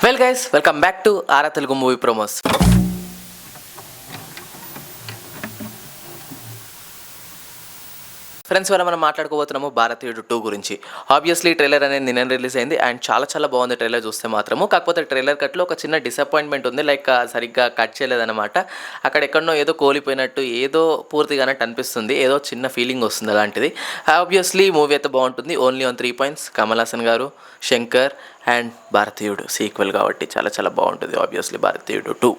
Well guys, welcome back to aura Telugu movie promos. Friends, వల్ల మనం మాట్లాడుకోబోతున్నాము భారతీయుడు 2 గురించి. ఆబ్వియస్లీ ట్రైలర్ అనేది నిన్న రిలీజ్ అయింది అండ్ చాలా బాగుంది ట్రైలర్ చూస్తే మాత్రము. కాకపోతే ట్రైలర్ కట్లో ఒక చిన్న డిసప్పాయింట్మెంట్ ఉంది, లైక్ సరిగ్గా కట్ చేయలేదన్నమాట. అక్కడ ఎక్కడనో ఏదో కోల్పోయినట్టు, ఏదో పూర్తిగానట్టు అనిపిస్తుంది, ఏదో చిన్న ఫీలింగ్ వస్తుంది అలాంటిది. ఆబ్వియస్లీ మూవీ అయితే బాగుంటుంది. Only on 3 points: Kamal Haasan గారు, శంకర్ అండ్ భారతీయుడు సీక్వెల్ కాబట్టి చాలా బాగుంటుంది ఆబ్వియస్లీ భారతీయుడు 2.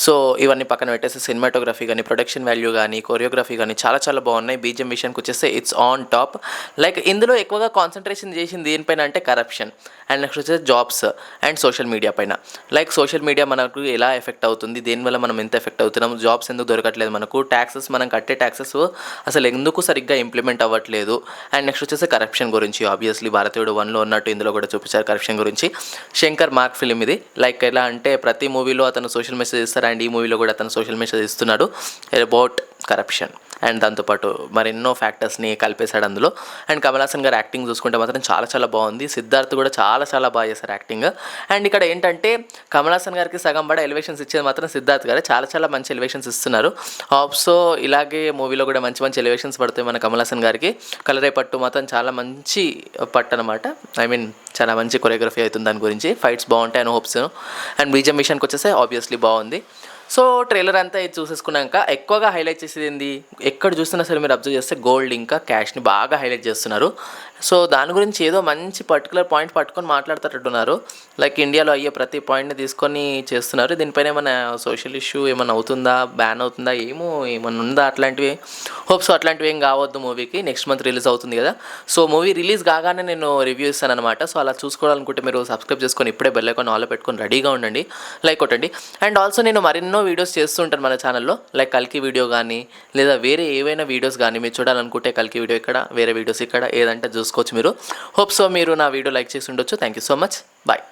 సో ఇవన్నీ పక్కన పెట్టేసి సినిమాటోగ్రఫీ కానీ, ప్రొడక్షన్ వాల్యూ కానీ, కొరియోగ్రఫీ కానీ చాలా బాగున్నాయి. బీజిఎం విషయానికి వచ్చేస్తే ఇట్స్ ఆన్ టాప్. లైక్ ఇందులో ఎక్కువగా కాన్సన్ట్రేషన్ చేసింది దేనిపైన అంటే కరప్షన్ అండ్ నెక్స్ట్ వచ్చేసి జాబ్స్ అండ్ సోషల్ మీడియా పైన. లైక్ సోషల్ మీడియా మనకు ఎలా ఎఫెక్ట్ అవుతుంది, దేనివల్ల మనం ఎంత ఎఫెక్ట్ అవుతున్నాం, జాబ్స్ ఎందుకు దొరకట్లేదు మనకు, ట్యాక్సెస్ మనం కట్టే ట్యాక్సెస్ అసలు ఎందుకు సరిగ్గా ఇంప్లిమెంట్ అవ్వట్లేదు, అండ్ నెక్స్ట్ వచ్చేసి కరప్షన్ గురించి. ఆబ్వియస్లీ భారతీయుడు 1లో ఉన్నట్టు ఇందులో కూడా చూపించారు కరప్షన్ గురించి. శంకర్ మార్క్ ఫిలిం ఇది. లైక్ ఎలా అంటే ప్రతి మూవీలో అతను సోషల్ మెసేజ్ ఇస్తారు అండ్ ఈ మూవీలో కూడా అతను సోషల్ మెసేజ్ ఇస్తున్నాడు అబౌట్ కరప్షన్ అండ్ దాంతోపాటు మరెన్నో ఫ్యాక్టర్స్ని కలిపేశాడు అందులో. అండ్ కమల్ హాసన్ గారు యాక్టింగ్ చూసుకుంటే మాత్రం చాలా బాగుంది. సిద్ధార్థ్ కూడా చాలా బాగా చేశారు యాక్టింగ్. అండ్ ఇక్కడ ఏంటంటే కమల్ హాసన్ గారికి సగం పడే ఎలివేషన్స్ ఇచ్చేది మాత్రం సిద్ధార్థ్ గారు. చాలా మంచి ఎలివేషన్స్ ఇస్తున్నారు. సో ఇలాగే మూవీలో కూడా మంచి ఎలివేషన్స్ పడతాయి మన కమల్ హాసన్ గారికి. కలరే పట్టు మాత్రం చాలా మంచి పట్టు అనమాట. చాలా మంచి కొరియోగ్రఫీ అవుతుంది దాని గురించి. ఫైట్స్ బాగుంటాయి అని హోప్స్. అండ్ బీజిఎం విషయానికి వచ్చేస్తే ఆబ్వియస్లీ బాగుంది. సో ట్రైలర్ అంతా ఇది చూసేసుకున్నాక ఎక్కువగా హైలైట్ చేసేది ఏంది, ఎక్కడ చూస్తున్నా సరే మీరు అబ్జర్వ్ చేస్తే గోల్డ్ ఇంకా క్యాష్ని బాగా హైలైట్ చేస్తున్నారు. సో దాని గురించి ఏదో మంచి పర్టికులర్ పాయింట్ పట్టుకొని మాట్లాడుతున్నట్టున్నారు. లైక్ ఇండియాలో అయ్యే ప్రతి పాయింట్ని తీసుకొని చేస్తున్నారు. దీనిపైన ఏమైనా సోషల్ ఇష్యూ ఏమైనా అవుతుందా, బ్యాన్ అవుతుందా, ఏమన్నా ఉందా అట్లాంటివి. హోప్స్ అట్లాంటివి ఏం కావద్దు మూవీకి. నెక్స్ట్ మంత్ రిలీజ్ అవుతుంది కదా. సో మూవీ రిలీజ్ కాగానే నేను రివ్యూ ఇస్తాను అనమాట. సో అలా చూసుకోవాలనుకుంటే మీరు సబ్స్క్రైబ్ చేసుకొని ఇప్పుడే బెల్ ఐకాన్ ఆన్లో పెట్టుకొని రెడీగా ఉండండి, లైక్ కొట్టండి. అండ్ ఆల్సో నేను మరెన్నో వీడియోస్ చేస్తుంటాను మన ఛానల్లో. లైక్ కల్కి వీడియో కానీ లేదా వేరే ఏవైనా వీడియోస్ కానీ మీరు చూడాలనుకుంటే కల్కి వీడియో ఇక్కడ, వేరే వీడియోస్ ఇక్కడ, ఏదంటే చూసుకోవచ్చు మీరు. హోప్ సో మీరు నా వీడియో లైక్ చేసి ఉండొచ్చు. Thank you so much. Bye.